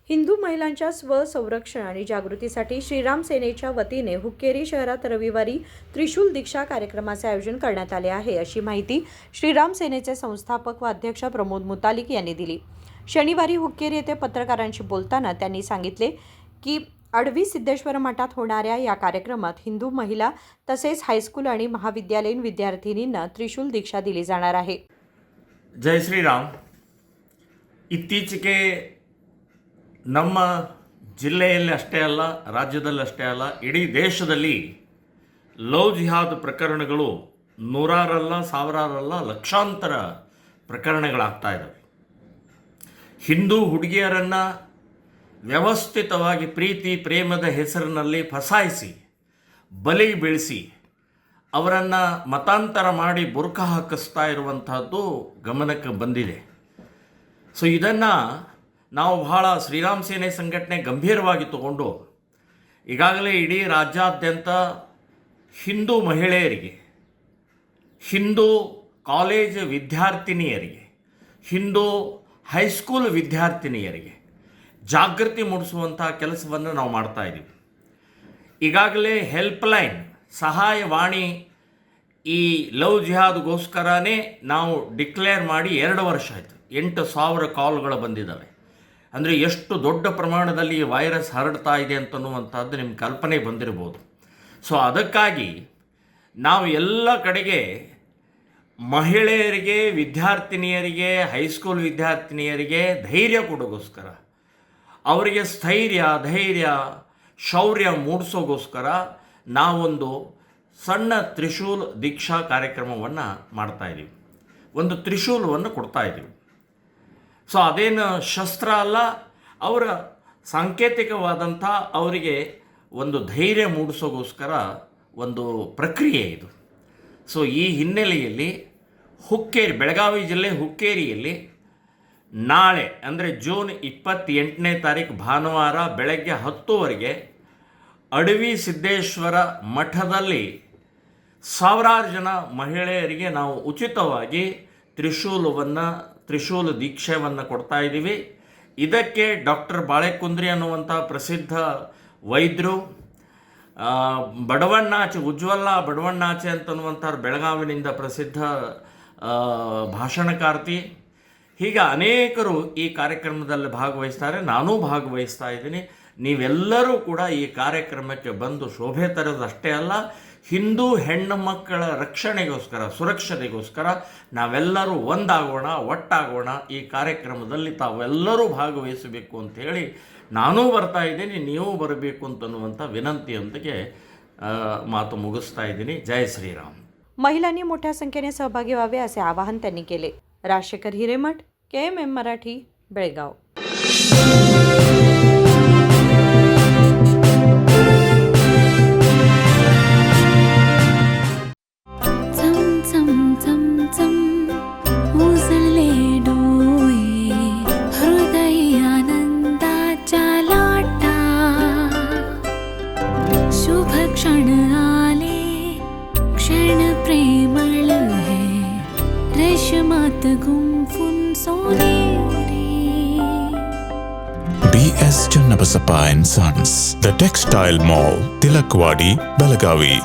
हिंदू महिलांच्या स्वसंरक्षण आणि जागृतीसाठी श्रीराम सेनेच्या वतीने हुक्केरी शहरात रविवारी त्रिशूल दीक्षा कार्यक्रमाचे आयोजन करण्यात आले आहे, अशी माहिती श्रीराम सेनेचे संस्थापक व अध्यक्ष प्रमोद मुतालिक यांनी दिली. शनिवारी हुक्केरी येथे पत्रकारांशी बोलताना त्यांनी सांगितले की आडवी सिद्धेश्वर मठात होणाऱ्या या कार्यक्रमात हिंदू महिला तसेच हायस्कूल आणि महाविद्यालयीन विद्यार्थिनींना त्रिशूल दीक्षा दिली जाणार आहे. ಜೈ ಶ್ರೀರಾಮ್. ಇತ್ತೀಚೆಗೆ ನಮ್ಮ ಜಿಲ್ಲೆಯಲ್ಲಿ ಅಷ್ಟೇ ಅಲ್ಲ, ರಾಜ್ಯದಲ್ಲಿ ಅಷ್ಟೇ ಅಲ್ಲ, ಇಡೀ ದೇಶದಲ್ಲಿ ಲವ್ ಜಿಹಾದ್ ಪ್ರಕರಣಗಳು ನೂರಾರಲ್ಲ, ಸಾವಿರಾರಲ್ಲ, ಲಕ್ಷಾಂತರ ಪ್ರಕರಣಗಳಾಗ್ತಾ ಇದ್ದಾವೆ. ಹಿಂದೂ ಹುಡುಗಿಯರನ್ನು ವ್ಯವಸ್ಥಿತವಾಗಿ ಪ್ರೀತಿ ಪ್ರೇಮದ ಹೆಸರಿನಲ್ಲಿ ಫಸಾಯಿಸಿ ಬಲಿ ಬೀಳಿಸಿ ಅವರನ್ನು ಮತಾಂತರ ಮಾಡಿ ಬುರ್ಕ ಹಾಕಿಸ್ತಾ ಇರುವಂತಹದ್ದು ಗಮನಕ್ಕೆ ಬಂದಿದೆ. ಸೊ ಇದನ್ನು ನಾವು ಬಹಳ ಶ್ರೀರಾಮ್ ಸೇನೆ ಸಂಘಟನೆ ಗಂಭೀರವಾಗಿ ತಗೊಂಡು ಈಗಾಗಲೇ ಇಡೀ ರಾಜ್ಯಾದ್ಯಂತ ಹಿಂದೂ ಮಹಿಳೆಯರಿಗೆ, ಹಿಂದೂ ಕಾಲೇಜ್ ವಿದ್ಯಾರ್ಥಿನಿಯರಿಗೆ, ಹಿಂದೂ ಹೈಸ್ಕೂಲ್ ವಿದ್ಯಾರ್ಥಿನಿಯರಿಗೆ ಜಾಗೃತಿ ಮೂಡಿಸುವಂಥ ಕೆಲಸವನ್ನು ನಾವು ಮಾಡ್ತಾ ಇದ್ದೀವಿ. ಈಗಾಗಲೇ ಹೆಲ್ಪ್ಲೈನ್ ಸಹಾಯವಾಣಿ ಈ ಲವ್ ಜಿಹಾದ್ಗೋಸ್ಕರನೇ ನಾವು ಡಿಕ್ಲೇರ್ ಮಾಡಿ 2 ವರ್ಷ ಆಯಿತು. 8,000 ಕಾಲ್ಗಳು ಬಂದಿದ್ದಾವೆ. ಅಂದರೆ ಎಷ್ಟು ದೊಡ್ಡ ಪ್ರಮಾಣದಲ್ಲಿ ಈ ವೈರಸ್ ಹರಡ್ತಾ ಇದೆ ಅಂತನ್ನುವಂಥದ್ದು ನಿಮ್ಗೆ ಕಲ್ಪನೆ ಬಂದಿರ್ಬೋದು. ಸೊ ಅದಕ್ಕಾಗಿ ನಾವು ಎಲ್ಲ ಕಡೆಗೆ ಮಹಿಳೆಯರಿಗೆ, ವಿದ್ಯಾರ್ಥಿನಿಯರಿಗೆ, ಹೈಸ್ಕೂಲ್ ವಿದ್ಯಾರ್ಥಿನಿಯರಿಗೆ ಧೈರ್ಯ ಕೊಡೋಗೋಸ್ಕರ, ಅವರಿಗೆ ಸ್ಥೈರ್ಯ, ಧೈರ್ಯ, ಶೌರ್ಯ ಮೂಡಿಸೋಗೋಸ್ಕರ ನಾವೊಂದು ಸಣ್ಣ ತ್ರಿಶೂಲ್ ದೀಕ್ಷಾ ಕಾರ್ಯಕ್ರಮವನ್ನು ಮಾಡ್ತಾಯಿದ್ದೀವಿ. ಒಂದು ತ್ರಿಶೂಲವನ್ನು ಕೊಡ್ತಾಯಿದ್ದೀವಿ. ಸೊ ಅದೇನು ಶಸ್ತ್ರ ಅಲ್ಲ, ಅವರ ಸಾಂಕೇತಿಕವಾದಂಥ ಅವರಿಗೆ ಒಂದು ಧೈರ್ಯ ಮೂಡಿಸೋಗೋಸ್ಕರ ಒಂದು ಪ್ರಕ್ರಿಯೆ ಇದು. ಸೊ ಈ ಹಿನ್ನೆಲೆಯಲ್ಲಿ ಹುಕ್ಕೇರಿ, ಬೆಳಗಾವಿ ಜಿಲ್ಲೆ ಹುಕ್ಕೇರಿಯಲ್ಲಿ ನಾಳೆ ಅಂದರೆ ಜೂನ್ 28ನೇ ತಾರೀಕು ಭಾನುವಾರ ಬೆಳಗ್ಗೆ 10 ಅಡವಿ ಸಿದ್ದೇಶ್ವರ ಮಠದಲ್ಲಿ ಸಾವಿರಾರು ಜನ ಮಹಿಳೆಯರಿಗೆ ನಾವು ಉಚಿತವಾಗಿ ತ್ರಿಶೂಲ ದೀಕ್ಷೆಯನ್ನು ಕೊಡ್ತಾ ಇದ್ದೀವಿ. ಇದಕ್ಕೆ ಡಾಕ್ಟರ್ ಬಾಳೆಕುಂದ್ರಿ ಅನ್ನುವಂಥ ಪ್ರಸಿದ್ಧ ವೈದ್ಯರು, ಬಡವಣ್ಣಾಚೆ, ಉಜ್ವಲ ಬಡವಣ್ಣಾಚೆ ಅಂತನ್ನುವಂಥವ್ರು ಬೆಳಗಾವಿನಿಂದ ಪ್ರಸಿದ್ಧ ಭಾಷಣಕಾರ್ತಿ, ಹೀಗೆ ಅನೇಕರು ಈ ಕಾರ್ಯಕ್ರಮದಲ್ಲಿ ಭಾಗವಹಿಸ್ತಾರೆ. ನಾನೂ ಭಾಗವಹಿಸ್ತಾ ಇದ್ದೀನಿ. ನೀವೆಲ್ಲರೂ ಕೂಡ ಈ ಕಾರ್ಯಕ್ರಮಕ್ಕೆ ಬಂದು ಶೋಭೆ ತರೋದಷ್ಟೇ ಅಲ್ಲ, ಹಿಂದೂ ಹೆಣ್ಣು ಮಕ್ಕಳ ರಕ್ಷಣೆಗೋಸ್ಕರ, ಸುರಕ್ಷತೆಗೋಸ್ಕರ ನಾವೆಲ್ಲರೂ ಒಂದಾಗೋಣ, ಒಟ್ಟಾಗೋಣ. ಈ ಕಾರ್ಯಕ್ರಮದಲ್ಲಿ ತಾವೆಲ್ಲರೂ ಭಾಗವಹಿಸಬೇಕು ಅಂಥೇಳಿ ನಾನೂ ಬರ್ತಾ ಇದ್ದೀನಿ, ನೀವು ಬರಬೇಕು ಅಂತನ್ನುವಂಥ ವಿನಂತಿಯೊಂದಿಗೆ ಮಾತು ಮುಗಿಸ್ತಾ ಇದ್ದೀನಿ. ಜೈ ಶ್ರೀರಾಮ್. महिलांनी मोठ्या संख्येने सहभागी व्हावे असे आवाहन त्यांनी केले. राजशेखर हिरेमठ, KMM मराठी, बेळगाव. क्षण प्रेमळ है रेशमात गुंफून सोनेरी. BS Channabasappa and Sons, The Textile Mall, Tilakvadi, Belagavi.